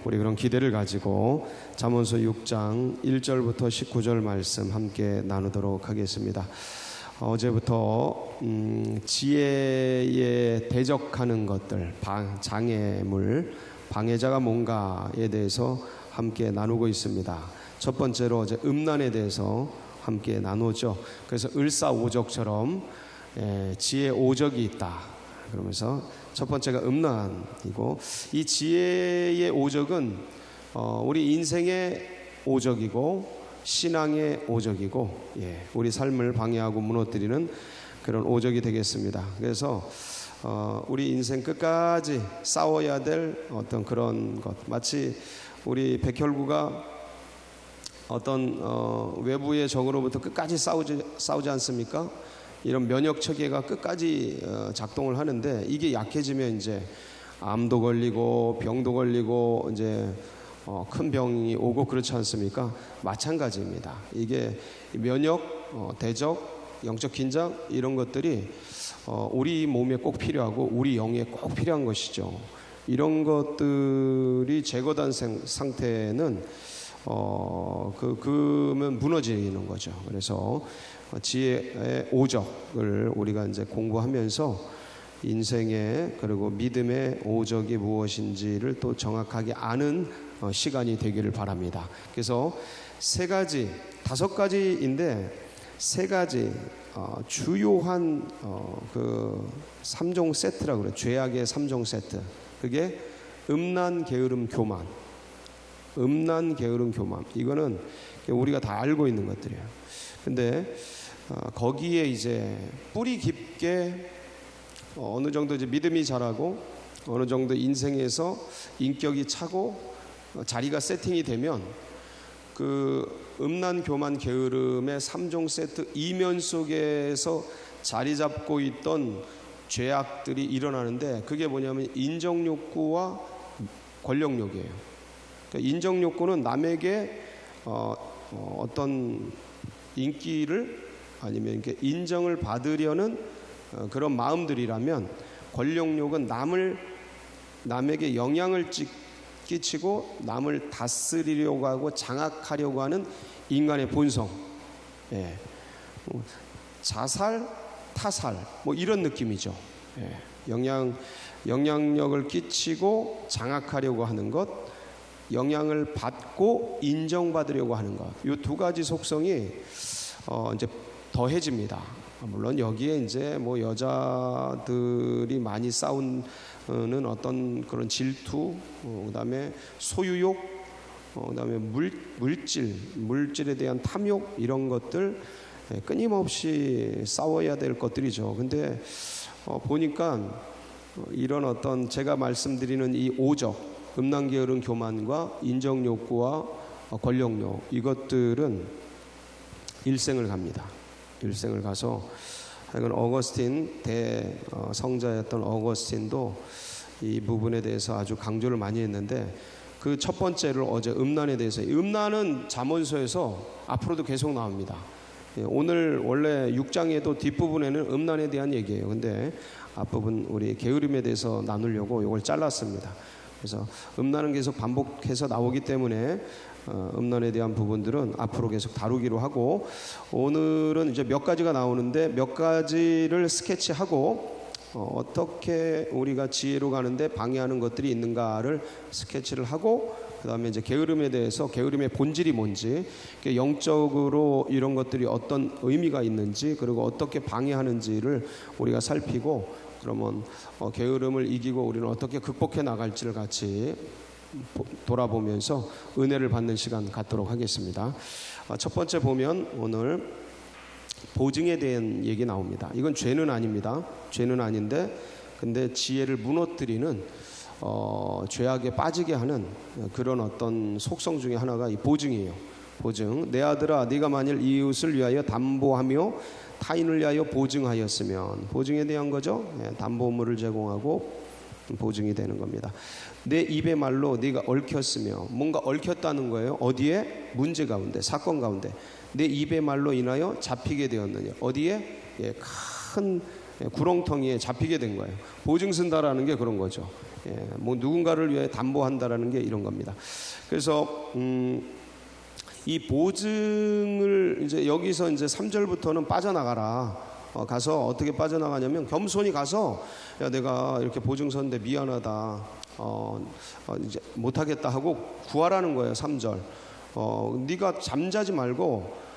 우리 그런 기대를 가지고 잠언서 6장 1절부터 19절 말씀 함께 나누도록 하겠습니다. 어제부터 지혜에 대적하는 것들, 장애물, 방해자가 뭔가에 대해서 함께 나누고 있습니다. 첫 번째로 어제 음란에 대해서 함께 나누죠. 그래서 을사오적처럼 지혜 오적이 있다. 그러면서 첫 번째가 음란이고, 이 지혜의 오적은 우리 인생의 오적이고 신앙의 오적이고, 우리 삶을 방해하고 무너뜨리는 그런 오적이 되겠습니다. 그래서 우리 인생 끝까지 싸워야 될 어떤 그런 것, 마치 우리 백혈구가 어떤 외부의 적으로부터 끝까지 싸우지 않습니까? 이런 면역 체계가 끝까지 작동을 하는데, 이게 약해지면 이제 암도 걸리고 병도 걸리고 이제 큰 병이 오고 그렇지 않습니까? 마찬가지입니다. 이게 면역, 대적, 영적 긴장 이런 것들이 우리 몸에 꼭 필요하고 우리 영에 꼭 필요한 것이죠. 이런 것들이 제거된 상태는 그러면 무너지는 거죠. 그래서 지혜의 오적을 우리가 이제 공부하면서 인생의 그리고 믿음의 오적이 무엇인지를 또 정확하게 아는 시간이 되기를 바랍니다. 그래서 다섯 가지인데 세 가지 주요한 그 3종 세트라고 그래요. 죄악의 3종 세트. 그게 음란, 게으름, 교만. 음란, 게으름, 교만. 이거는 우리가 다 알고 있는 것들이에요. 근데 거기에 이제 뿌리 깊게 어느 정도 이제 믿음이 자라고 어느 정도 인생에서 인격이 차고 자리가 세팅이 되면 그 음란, 교만, 게으름의 3종 세트 이면 속에서 자리 잡고 있던 죄악들이 일어나는데, 그게 뭐냐면 인정욕구와 권력욕이에요. 그러니까 인정욕구는 남에게 어떤 인기를 아니면 이렇게 인정을 받으려는 그런 마음들이라면, 권력욕은 남에게 영향을 끼치고 남을 다스리려고 하고 장악하려고 하는 인간의 본성. 자살, 타살 뭐 이런 느낌이죠. 영향력을 끼치고 장악하려고 하는 것, 영향을 받고 인정받으려고 하는 것, 이 두 가지 속성이 이제 더해집니다. 물론 여기에 이제 뭐 여자들이 많이 싸우는 어떤 질투, 그다음에 소유욕, 그다음에 물질에 대한 탐욕, 이런 것들 끊임없이 싸워야 될 것들이죠. 근데 보니까 이런 어떤 제가 말씀드리는 이 오적, 음란, 게으름, 교만과 인정욕구와 권력욕, 이것들은 일생을 갑니다. 일생을 가서, 이건 어거스틴 성자였던 어거스틴도 이 부분에 대해서 아주 강조를 많이 했는데, 그 첫 번째를 어제 음란에 대해서, 음란은 잠언서에서 앞으로도 계속 나옵니다. 오늘 원래 6장에도 뒷부분에는 음란에 대한 얘기예요. 근데 앞부분 우리 게으름에 대해서 나누려고 이걸 잘랐습니다. 그래서 음란은 계속 반복해서 나오기 때문에 음란에 대한 부분들은 앞으로 계속 다루기로 하고, 오늘은 이제 몇 가지가 나오는데 몇 가지를 스케치하고 어떻게 우리가 지혜로 가는데 방해하는 것들이 있는가를 스케치를 하고, 그 다음에 이제 게으름에 대해서, 게으름의 본질이 뭔지, 영적으로 이런 것들이 어떤 의미가 있는지, 그리고 어떻게 방해하는지를 우리가 살피고, 그러면 게으름을 이기고 우리는 어떻게 극복해 나갈지를 같이 돌아보면서 은혜를 받는 시간 갖도록 하겠습니다. 첫 번째 보면 오늘 보증에 대한 얘기 나옵니다. 이건 죄는 아닙니다. 죄는 아닌데, 근데 지혜를 무너뜨리는 죄악에 빠지게 하는 그런 어떤 속성 중에 하나가 이 보증이에요. 보증. 내 아들아, 네가 만일 이웃을 위하여 담보하며 타인을 위하여 보증하였으면, 보증에 대한 거죠. 담보물을 제공하고 보증이 되는 겁니다. 내 입의 말로 네가 얽혔으며, 뭔가 얽혔다는 거예요. 어디에? 문제 가운데, 사건 가운데. 내 입의 말로 인하여 잡히게 되었느냐. 어디에? 큰 구렁텅이에 잡히게 된 거예요. 보증 쓴다라는 게 그런 거죠. 뭐 누군가를 위해 담보한다라는 게 이런 겁니다. 그래서 이 보증을 이제 여기서 이제 3절부터는 빠져나가라. 가서 어떻게 빠져나가냐면 겸손히 가서 야 내가 이렇게 보증 섰는데 미안하다. 이제 못하겠다 하고 구하라는 거예요. 3절. 네가 잠자지 말고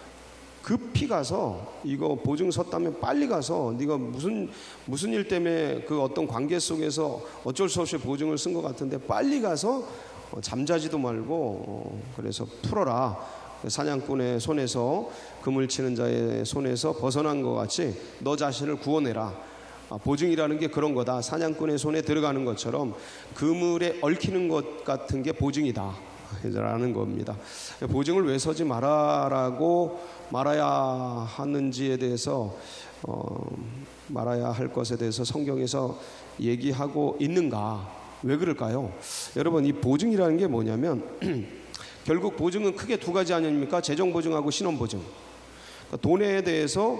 급히 가서 이거 보증 섰다면 빨리 가서 네가 무슨 일 때문에 그 어떤 관계 속에서 어쩔 수 없이 보증을 쓴 것 같은데 빨리 가서 잠자지도 말고 그래서 풀어라. 사냥꾼의 손에서 그물 치는 자의 손에서 벗어난 것 같이 너 자신을 구원해라. 보증이라는 게 그런 거다. 사냥꾼의 손에 들어가는 것처럼 그물에 얽히는 것 같은 게 보증이다 라는 겁니다. 보증을 왜 서지 말아라고 말아야 하는지에 대해서 말아야 할 것에 대해서 성경에서 얘기하고 있는가? 왜 그럴까요? 여러분, 이 보증이라는 게 뭐냐면 결국 보증은 크게 두 가지 아닙니까? 재정보증하고 신원보증. 그러니까 돈에 대해서,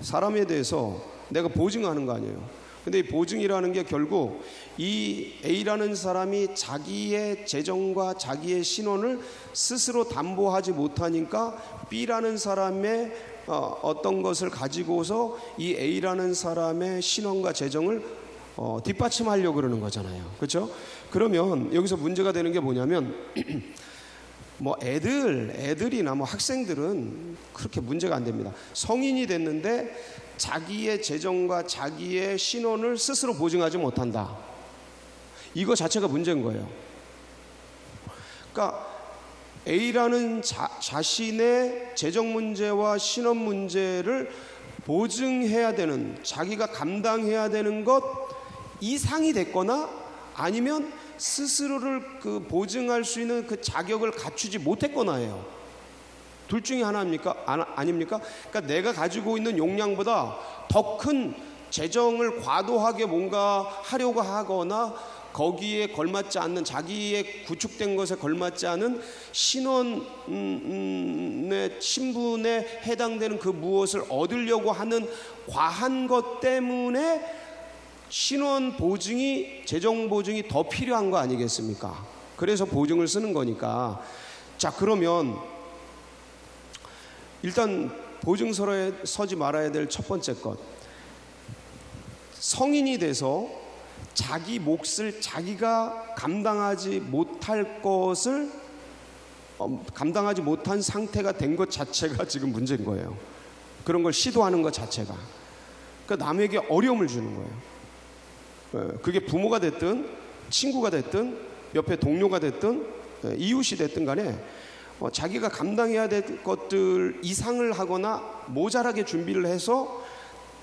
사람에 대해서 내가 보증하는 거 아니에요. 근데 이 보증이라는 게 결국 이 A라는 사람이 자기의 재정과 자기의 신원을 스스로 담보하지 못하니까 B라는 사람의 어떤 것을 가지고서 이 A라는 사람의 신원과 재정을 뒷받침하려고 그러는 거잖아요. 그렇죠? 그러면 여기서 문제가 되는 게 뭐냐면 뭐 애들이나 뭐 학생들은 그렇게 문제가 안 됩니다. 성인이 됐는데 자기의 재정과 자기의 신원을 스스로 보증하지 못한다. 이거 자체가 문제인 거예요. 그러니까 A라는 자신의 재정 문제와 신원 문제를 보증해야 되는, 자기가 감당해야 되는 것 이상이 됐거나 아니면 스스로를 그 보증할 수 있는 그 자격을 갖추지 못했거나예요. 둘 중에 하나입니까? 아닙니까? 그러니까 내가 가지고 있는 용량보다 더 큰 재정을 과도하게 뭔가 하려고 하거나 거기에 걸맞지 않는, 자기의 구축된 것에 걸맞지 않은 신원의 신분에 해당되는 그 무엇을 얻으려고 하는 과한 것 때문에 신원 보증이, 재정 보증이 더 필요한 거 아니겠습니까? 그래서 보증을 쓰는 거니까. 자, 그러면 일단 보증서에 서지 말아야 될 첫 번째 것, 성인이 돼서 자기 몫을 자기가 감당하지 못할 것을 감당하지 못한 상태가 된 것 자체가 지금 문제인 거예요. 그런 걸 시도하는 것 자체가. 그러니까 남에게 어려움을 주는 거예요. 그게 부모가 됐든 친구가 됐든 옆에 동료가 됐든 이웃이 됐든 간에 자기가 감당해야 될 것들 이상을 하거나 모자라게 준비를 해서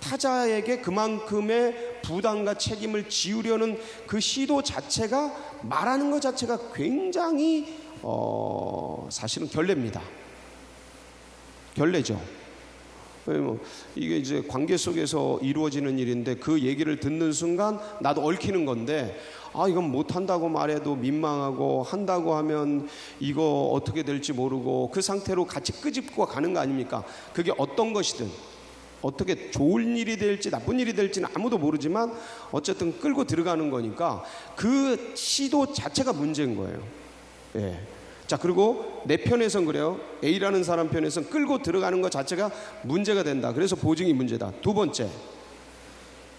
타자에게 그만큼의 부담과 책임을 지우려는 그 시도 자체가, 말하는 것 자체가 굉장히 사실은 결례입니다. 결례죠. 이게 이제 관계 속에서 이루어지는 일인데 그 얘기를 듣는 순간 나도 얽히는 건데, 이건 못한다고 말해도 민망하고 한다고 하면 이거 어떻게 될지 모르고 그 상태로 같이 끄집고 가는 거 아닙니까? 그게 어떤 것이든, 어떻게 좋은 일이 될지 나쁜 일이 될지는 아무도 모르지만 어쨌든 끌고 들어가는 거니까 그 시도 자체가 문제인 거예요. 예. 자, 그리고 내 편에선 그래요. A라는 사람 편에선 끌고 들어가는 것 자체가 문제가 된다. 그래서 보증이 문제다. 두 번째,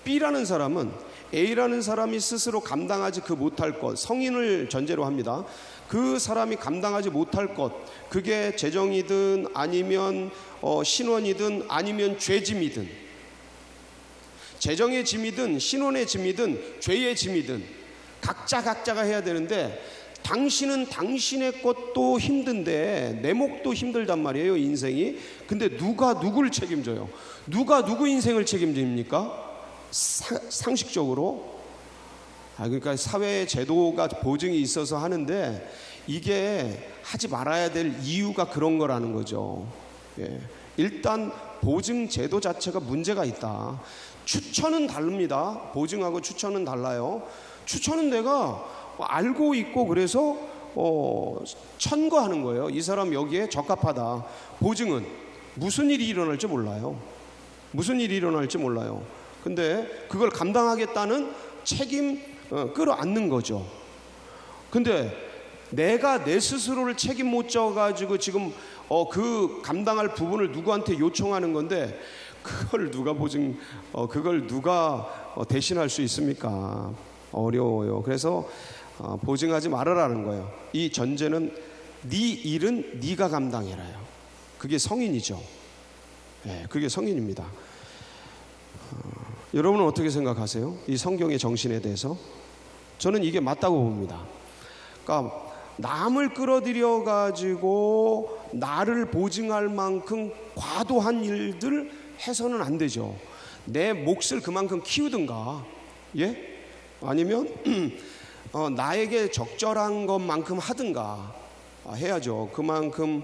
B라는 사람은 A라는 사람이 스스로 감당하지 못할 것, 성인을 전제로 합니다. 그 사람이 감당하지 못할 것, 그게 재정이든 아니면 신원이든 아니면 죄짐이든, 재정의 짐이든 신원의 짐이든 죄의 짐이든 각자가 해야 되는데, 당신은 당신의 것도 힘든데 내 몫도 힘들단 말이에요, 인생이. 근데 누가 누구를 책임져요? 누가 누구 인생을 책임집니까? 상식적으로. 그러니까 사회의 제도가 보증이 있어서 하는데 이게 하지 말아야 될 이유가 그런 거라는 거죠. 예. 일단 보증 제도 자체가 문제가 있다. 추천은 다릅니다. 보증하고 추천은 달라요. 추천은 내가 알고 있고 그래서 천거하는 거예요. 이 사람 여기에 적합하다. 보증은 무슨 일이 일어날지 몰라요. 무슨 일이 일어날지 몰라요. 근데 그걸 감당하겠다는 책임 끌어안는 거죠. 근데 내가 내 스스로를 책임 못 져가지고 지금 그 감당할 부분을 누구한테 요청하는 건데 그걸 누가 대신할 수 있습니까? 어려워요. 그래서 보증하지 말아라는 거예요. 이 전제는 네 일은 네가 감당해라요. 그게 성인이죠. 네, 그게 성인입니다. 여러분은 어떻게 생각하세요? 이 성경의 정신에 대해서? 저는 이게 맞다고 봅니다. 그러니까 남을 끌어들여 가지고 나를 보증할 만큼 과도한 일들 해서는 안 되죠. 내 몫을 그만큼 키우든가, 예? 아니면 나에게 적절한 것만큼 하든가 해야죠. 그만큼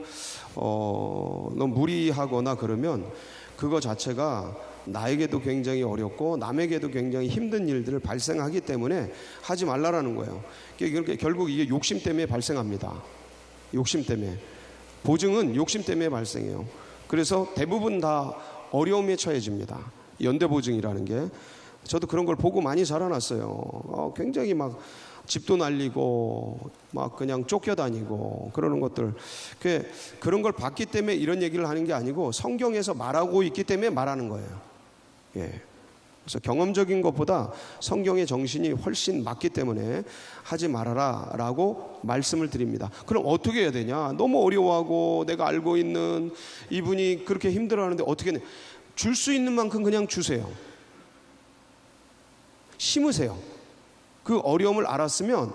너무 무리하거나 그러면 그거 자체가 나에게도 굉장히 어렵고 남에게도 굉장히 힘든 일들을 발생하기 때문에 하지 말라라는 거예요. 결국 이게 욕심 때문에 발생합니다. 욕심 때문에. 보증은 욕심 때문에 발생해요. 그래서 대부분 다 어려움에 처해집니다. 연대보증이라는 게. 저도 그런 걸 보고 많이 자라났어요. 굉장히 막 집도 날리고 막 그냥 쫓겨다니고 그러는 것들. 그런 걸 봤기 때문에 이런 얘기를 하는 게 아니고 성경에서 말하고 있기 때문에 말하는 거예요. 예. 그래서 경험적인 것보다 성경의 정신이 훨씬 맞기 때문에 하지 말아라 라고 말씀을 드립니다. 그럼 어떻게 해야 되냐? 너무 어려워하고 내가 알고 있는 이분이 그렇게 힘들어하는데 어떻게 해야 되냐? 줄 수 있는 만큼 그냥 주세요. 심으세요. 그 어려움을 알았으면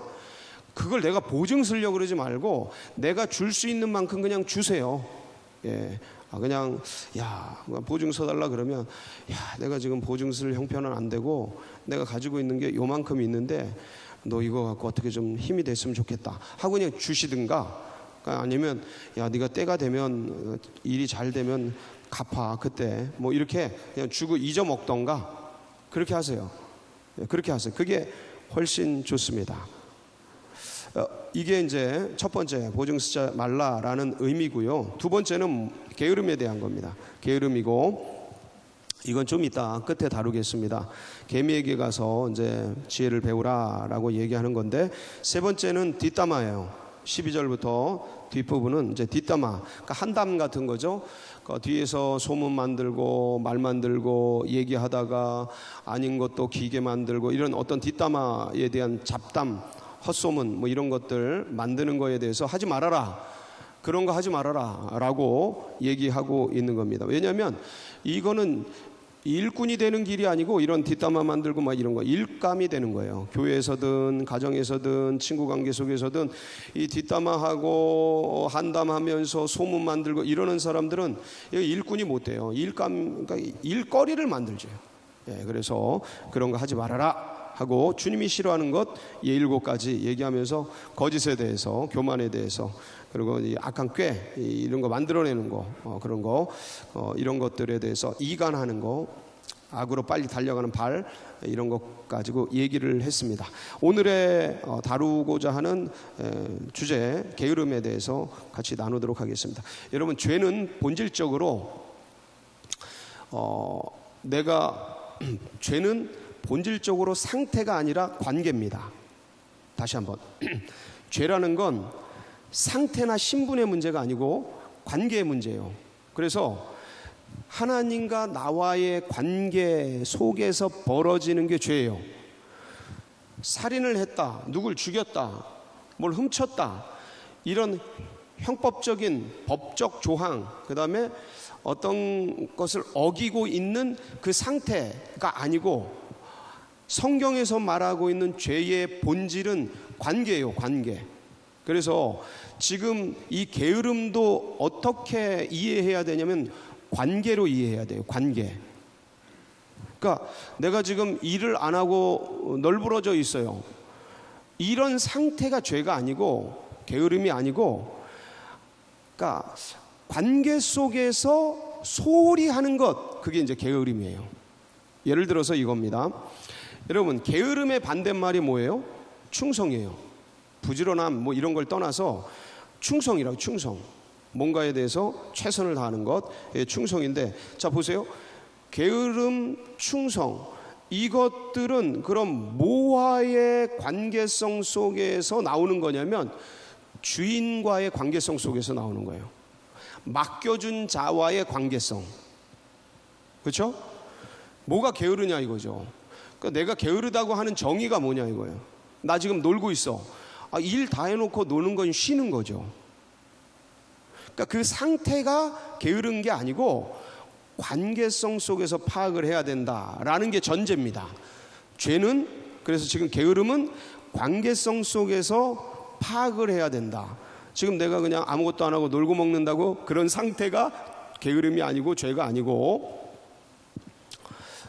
그걸 내가 보증 쓰려고 그러지 말고 내가 줄 수 있는 만큼 그냥 주세요. 예. 그냥 보증 써달라 그러면 내가 지금 보증 쓸 형편은 안 되고 내가 가지고 있는 게 요만큼 있는데 너 이거 갖고 어떻게 좀 힘이 됐으면 좋겠다 하고 그냥 주시든가, 아니면 네가 때가 되면 일이 잘 되면 갚아 그때 뭐 이렇게 그냥 주고 잊어먹던가 그렇게 하세요. 그렇게 하세요. 그게 훨씬 좋습니다. 이게 이제 첫 번째 보증 쓰지 말라라는 의미고요. 두 번째는 게으름에 대한 겁니다. 게으름이고 이건 좀 이따 끝에 다루겠습니다. 개미에게 가서 이제 지혜를 배우라라고 얘기하는 건데, 세 번째는 뒷담화예요. 12절부터 뒷부분은 이제 뒷담화, 그러니까 한담 같은 거죠. 그러니까 뒤에서 소문 만들고 말 만들고 얘기하다가 아닌 것도 기계 만들고 이런 어떤 뒷담화에 대한 잡담, 헛소문 뭐 이런 것들 만드는 거에 대해서 하지 말아라, 그런 거 하지 말아라 라고 얘기하고 있는 겁니다. 왜냐하면 이거는 일꾼이 되는 길이 아니고 이런 뒷담화 만들고 막 이런 거 일감이 되는 거예요. 교회에서든 가정에서든 친구 관계 속에서든 이 뒷담화하고 한담하면서 소문 만들고 이러는 사람들은 일꾼이 못 돼요. 그러니까 일거리를 만들죠. 예, 그래서 그런 거 하지 말아라 하고 주님이 싫어하는 것 7가지 얘기하면서 거짓에 대해서, 교만에 대해서, 그리고 이 악한 꾀 이런 거 만들어내는 거, 그런 거 이런 것들에 대해서 이간하는 거, 악으로 빨리 달려가는 발, 이런 것 가지고 얘기를 했습니다. 오늘의 다루고자 하는 주제 게으름에 대해서 같이 나누도록 하겠습니다. 여러분, 죄는 본질적으로 죄는 본질적으로 상태가 아니라 관계입니다. 다시 한번 죄라는 건 상태나 신분의 문제가 아니고 관계의 문제예요. 그래서 하나님과 나와의 관계 속에서 벌어지는 게 죄예요. 살인을 했다, 누굴 죽였다, 뭘 훔쳤다, 이런 형법적인 법적 조항, 그 다음에 어떤 것을 어기고 있는 그 상태가 아니고, 성경에서 말하고 있는 죄의 본질은 관계예요, 관계. 그래서 지금 이 게으름도 어떻게 이해해야 되냐면 관계로 이해해야 돼요. 관계. 그러니까 내가 지금 일을 안 하고 널브러져 있어요. 이런 상태가 죄가 아니고 게으름이 아니고, 그러니까 관계 속에서 소홀히 하는 것, 그게 이제 게으름이에요. 예를 들어서 이겁니다. 여러분, 게으름의 반대말이 뭐예요? 충성이에요. 부지런함 뭐 이런 걸 떠나서 충성이라고. 충성, 뭔가에 대해서 최선을 다하는 것, 충성인데, 자 보세요. 게으름, 충성, 이것들은 그럼 뭐와의 관계성 속에서 나오는 거냐면 주인과의 관계성 속에서 나오는 거예요. 맡겨준 자와의 관계성. 그렇죠? 뭐가 게으르냐 이거죠. 그러니까 내가 게으르다고 하는 정의가 뭐냐 이거예요. 나 지금 놀고 있어. 일 다 해놓고 노는 건 쉬는 거죠. 그러니까 그 상태가 게으른 게 아니고 관계성 속에서 파악을 해야 된다라는 게 전제입니다. 죄는, 그래서 지금 게으름은 관계성 속에서 파악을 해야 된다. 지금 내가 그냥 아무것도 안 하고 놀고 먹는다고 그런 상태가 게으름이 아니고 죄가 아니고,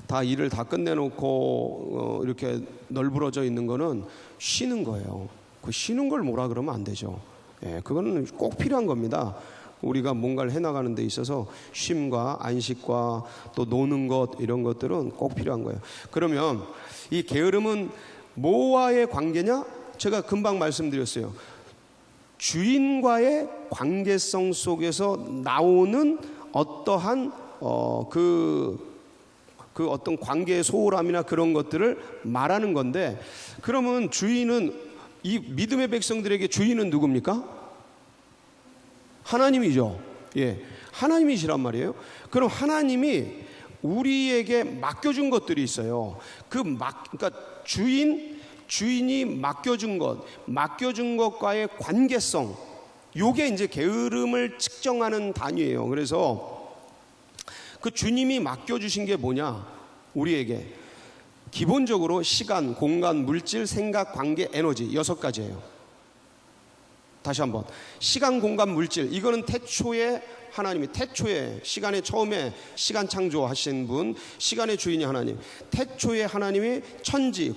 다 일을 다 끝내놓고 이렇게 널브러져 있는 거는 쉬는 거예요. 그 쉬는 걸 뭐라 그러면 안 되죠. 예, 그거는 꼭 필요한 겁니다. 우리가 뭔가를 해나가는 데 있어서 쉼과 안식과 또 노는 것, 이런 것들은 꼭 필요한 거예요. 그러면 이 게으름은 뭐와의 관계냐? 제가 금방 말씀드렸어요. 주인과의 관계성 속에서 나오는 어떠한 그 어떤 관계의 소홀함이나 그런 것들을 말하는 건데, 그러면 주인은, 이 믿음의 백성들에게 주인은 누굽니까? 하나님이죠. 예, 하나님이시란 말이에요. 그럼 하나님이 우리에게 맡겨준 것들이 있어요. 그러니까 주인이 맡겨준 것과의 관계성, 요게 이제 게으름을 측정하는 단위예요. 그래서 그 주님이 맡겨주신 게 뭐냐? 우리에게 기본적으로 시간, 공간, 물질, 생각, 관계, 에너지 6가지예요. 다시 한번, 시간, 공간, 물질, 이거는 태초에 하나님이, 태초에 시간의 처음에 시간 창조하신 분, 시간의 주인이 하나님, 태초에 하나님이 천지,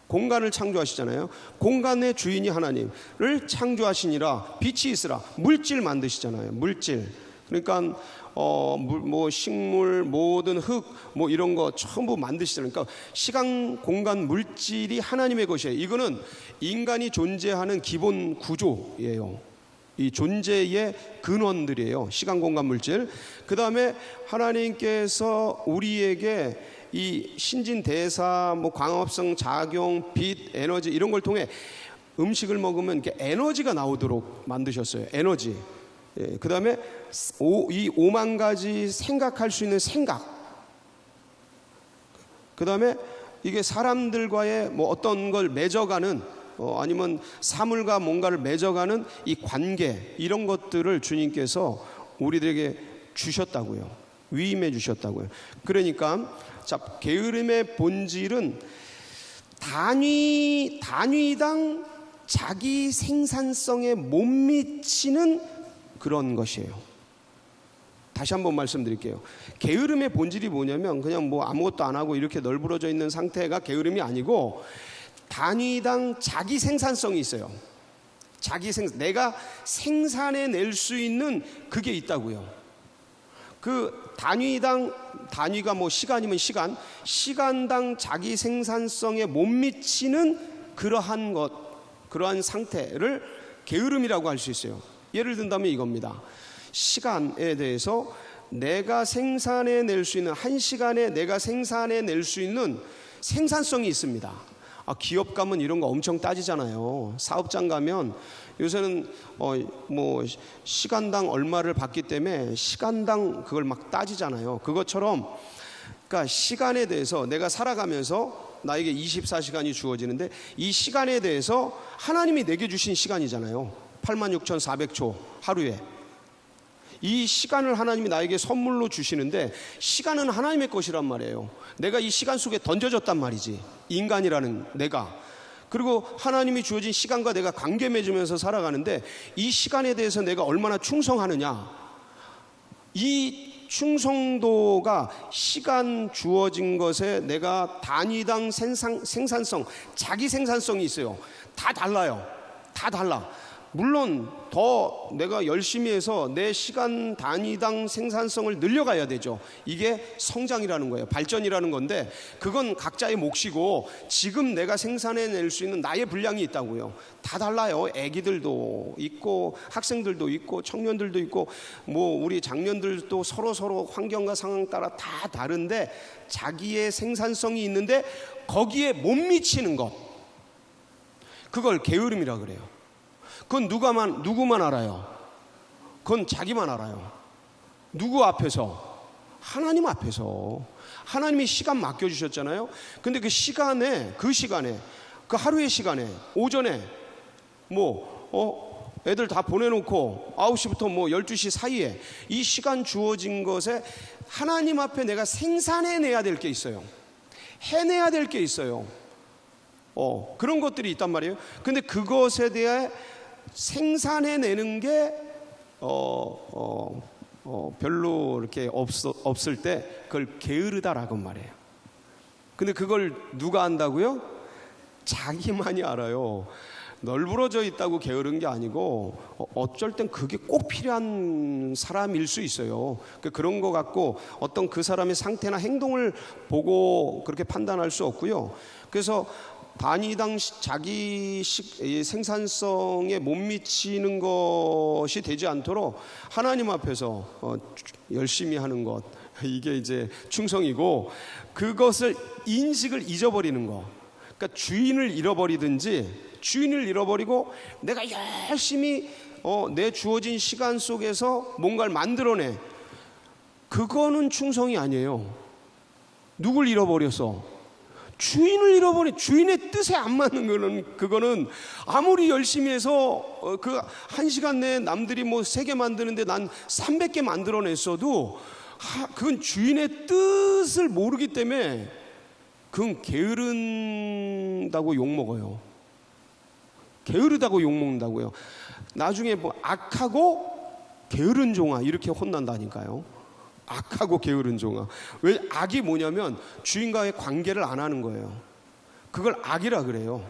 공간을 창조하시잖아요. 공간의 주인이 하나님을 창조하시니라 빛이 있으라. 물질 만드시잖아요. 물질. 그러니까 뭐 식물, 모든 흙, 뭐 이런 거 전부 만드시잖아요. 그러니까 시간, 공간, 물질이 하나님의 것이에요. 이거는 인간이 존재하는 기본 구조예요. 이 존재의 근원들이에요. 시간, 공간, 물질. 그 다음에 하나님께서 우리에게 이 신진대사, 뭐 광합성 작용, 빛, 에너지 이런 걸 통해 음식을 먹으면 이렇게 에너지가 나오도록 만드셨어요. 에너지. 예, 그 다음에 이 5만 가지 생각할 수 있는 생각. 그 다음에 이게 사람들과의 뭐 어떤 걸 맺어가는 아니면 사물과 뭔가를 맺어가는 이 관계, 이런 것들을 주님께서 우리들에게 주셨다고요. 위임해 주셨다고요. 그러니까 자, 게으름의 본질은 단위당 자기 생산성에 못 미치는 그런 것이에요. 다시 한번 말씀드릴게요. 게으름의 본질이 뭐냐면 그냥 뭐 아무것도 안 하고 이렇게 널브러져 있는 상태가 게으름이 아니고, 단위당 자기 생산성이 있어요. 내가 생산해 낼 수 있는 그게 있다고요. 그 단위가 뭐 시간이면 시간당 자기 생산성에 못 미치는 그러한 상태를 게으름이라고 할 수 있어요. 예를 든다면 이겁니다. 시간에 대해서 내가 생산해 낼 수 있는, 한 시간에 내가 생산해 낼 수 있는 생산성이 있습니다. 기업 가면 이런 거 엄청 따지잖아요. 사업장 가면 요새는 뭐 시간당 얼마를 받기 때문에 시간당 그걸 막 따지잖아요. 그것처럼, 그러니까 시간에 대해서 내가 살아가면서 나에게 24시간이 주어지는데, 이 시간에 대해서 하나님이 내게 주신 시간이잖아요. 86,400초 하루에. 이 시간을 하나님이 나에게 선물로 주시는데, 시간은 하나님의 것이란 말이에요. 내가 이 시간 속에 던져졌단 말이지, 인간이라는 내가. 그리고 하나님이 주어진 시간과 내가 관계 맺으면서 살아가는데, 이 시간에 대해서 내가 얼마나 충성하느냐, 이 충성도가 시간 주어진 것에 내가 단위당 생산성, 자기 생산성이 있어요. 다 달라요. 다 달라. 물론 더 내가 열심히 해서 내 시간 단위당 생산성을 늘려가야 되죠. 이게 성장이라는 거예요. 발전이라는 건데 그건 각자의 몫이고 지금 내가 생산해낼 수 있는 나의 분량이 있다고요. 다 달라요. 애기들도 있고 학생들도 있고 청년들도 있고 뭐 우리 장년들도 서로 환경과 상황 따라 다 다른데 자기의 생산성이 있는데 거기에 못 미치는 것, 그걸 게으름이라 그래요. 그건 누구만 알아요? 그건 자기만 알아요. 누구 앞에서? 하나님 앞에서. 하나님이 시간 맡겨주셨잖아요. 근데 그 시간에, 그 하루의 시간에, 오전에 애들 다 보내놓고 9시부터 12시 사이에 이 시간 주어진 것에 하나님 앞에 내가 생산해내야 될 게 있어요. 해내야 될 게 있어요. 그런 것들이 있단 말이에요. 근데 그것에 대해 생산해내는 게 별로 이렇게 없을 때 그걸 게으르다라고 말해요. 근데 그걸 누가 안다고요? 자기만이 알아요. 널브러져 있다고 게으른 게 아니고 어쩔 땐 그게 꼭 필요한 사람일 수 있어요. 그런 거 갖고 어떤 그 사람의 상태나 행동을 보고 그렇게 판단할 수 없고요. 그래서 단위당 자기 생산성에 못 미치는 것이 되지 않도록 하나님 앞에서 열심히 하는 것, 이게 이제 충성이고, 그것을 인식을 잊어버리는 거. 그러니까 주인을 잃어버리고 내가 열심히 내 주어진 시간 속에서 뭔가를 만들어내. 그거는 충성이 아니에요. 누굴 잃어버려서? 주인을 잃어버린, 주인의 뜻에 안 맞는 거는, 그거는 아무리 열심히 해서 그 1시간 내에 남들이 3개 만드는데 난 300개 만들어냈어도 그건 주인의 뜻을 모르기 때문에 그건 게으른다고 욕먹어요. 게으르다고 욕먹는다고요. 나중에 악하고 게으른 종아 이렇게 혼난다니까요. 악하고 게으른 종아. 왜? 악이 뭐냐면 주인과의 관계를 안 하는 거예요. 그걸 악이라 그래요.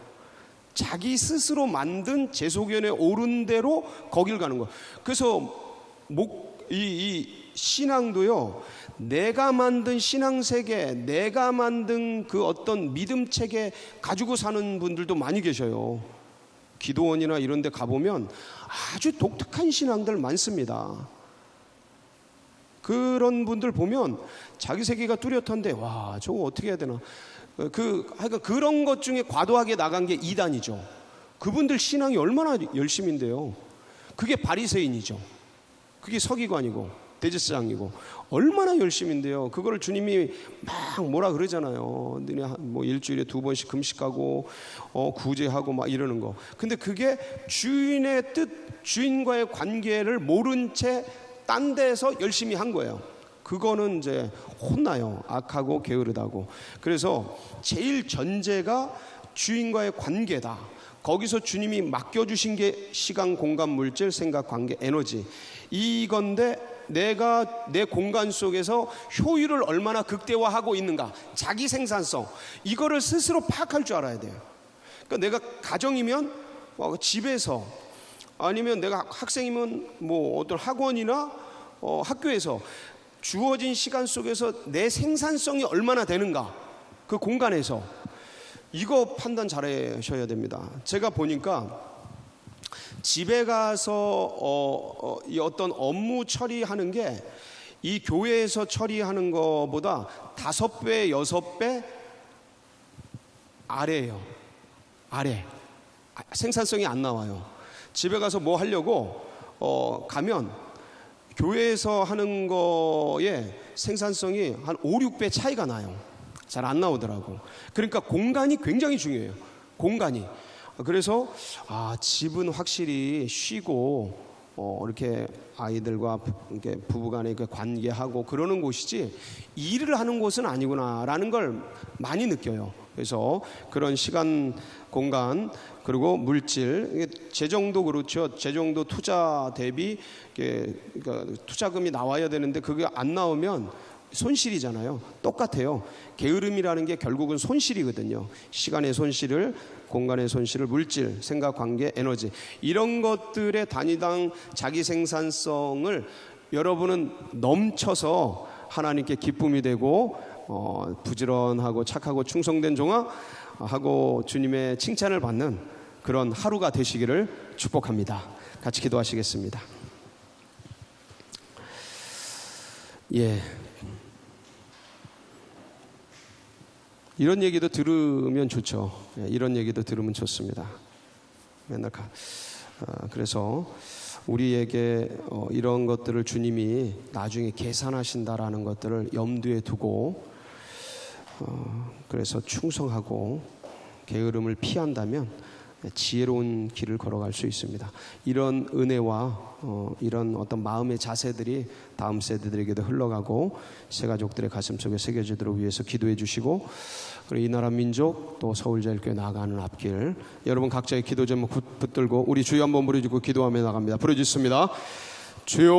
자기 스스로 만든 제 소견에 옳은 대로 거길 가는 거예요. 그래서 이 신앙도요, 내가 만든 신앙세계, 내가 만든 그 어떤 믿음 체계 가지고 사는 분들도 많이 계셔요. 기도원이나 이런 데 가보면 아주 독특한 신앙들 많습니다. 그런 분들 보면 자기 세계가 뚜렷한데, 와, 저거 어떻게 해야 되나. 하여간 그런 것 중에 과도하게 나간 게 이단이죠. 그분들 신앙이 얼마나 열심인데요. 그게 바리새인이죠. 그게 서기관이고 대제사장이고 얼마나 열심인데요. 그거를 주님이 막 뭐라 그러잖아요. 너네 일주일에 2번씩 금식하고 구제하고 막 이러는 거. 근데 그게 주인의 뜻, 주인과의 관계를 모른 채 딴 데서 열심히 한 거예요. 그거는 이제 혼나요. 악하고 게으르다고. 그래서 제일 전제가 주인과의 관계다. 거기서 주님이 맡겨주신 게 시간, 공간, 물질, 생각, 관계, 에너지, 이건데 내가 내 공간 속에서 효율을 얼마나 극대화하고 있는가, 자기 생산성, 이거를 스스로 파악할 줄 알아야 돼요. 그러니까 내가 가정이면 집에서, 아니면 내가 학생이면 어떤 학원이나 학교에서 주어진 시간 속에서 내 생산성이 얼마나 되는가, 그 공간에서 이거 판단 잘 하셔야 됩니다. 제가 보니까 집에 가서 이 어떤 업무 처리하는 게 이 교회에서 처리하는 것보다 5배, 6배 아래예요. 아래. 생산성이 안 나와요. 집에 가서 뭐 하려고 가면 교회에서 하는 거에 생산성이 한 5, 6배 차이가 나요. 잘 안 나오더라고. 그러니까 공간이 굉장히 중요해요. 공간이. 그래서 집은 확실히 쉬고 이렇게 아이들과 이렇게 부부간에 관계하고 그러는 곳이지 일을 하는 곳은 아니구나라는 걸 많이 느껴요. 그래서 그런 시간, 공간, 그리고 물질, 재정도 그렇죠. 재정도 투자 대비 그러니까 투자금이 나와야 되는데 그게 안 나오면 손실이잖아요. 똑같아요. 게으름이라는 게 결국은 손실이거든요. 시간의 손실을, 공간의 손실을, 물질, 생각, 관계, 에너지, 이런 것들의 단위당 자기 생산성을 여러분은 넘쳐서 하나님께 기쁨이 되고 부지런하고 착하고 충성된 종아하고 주님의 칭찬을 받는 그런 하루가 되시기를 축복합니다. 같이 기도하시겠습니다. 예. 이런 얘기도 들으면 좋죠. 이런 얘기도 들으면 좋습니다. 맨날 그래서 우리에게 이런 것들을 주님이 나중에 계산하신다라는 것들을 염두에 두고 그래서 충성하고 게으름을 피한다면 지혜로운 길을 걸어갈 수 있습니다. 이런 은혜와 이런 어떤 마음의 자세들이 다음 세대들에게도 흘러가고 새 가족들의 가슴속에 새겨지도록 위해서 기도해 주시고, 그리고 이 나라 민족 또 서울제일교회 나아가는 앞길, 여러분 각자의 기도 제목 붙들고 우리 주여 한번 부르짖고 기도하며 나갑니다. 부르짖습니다. 주여.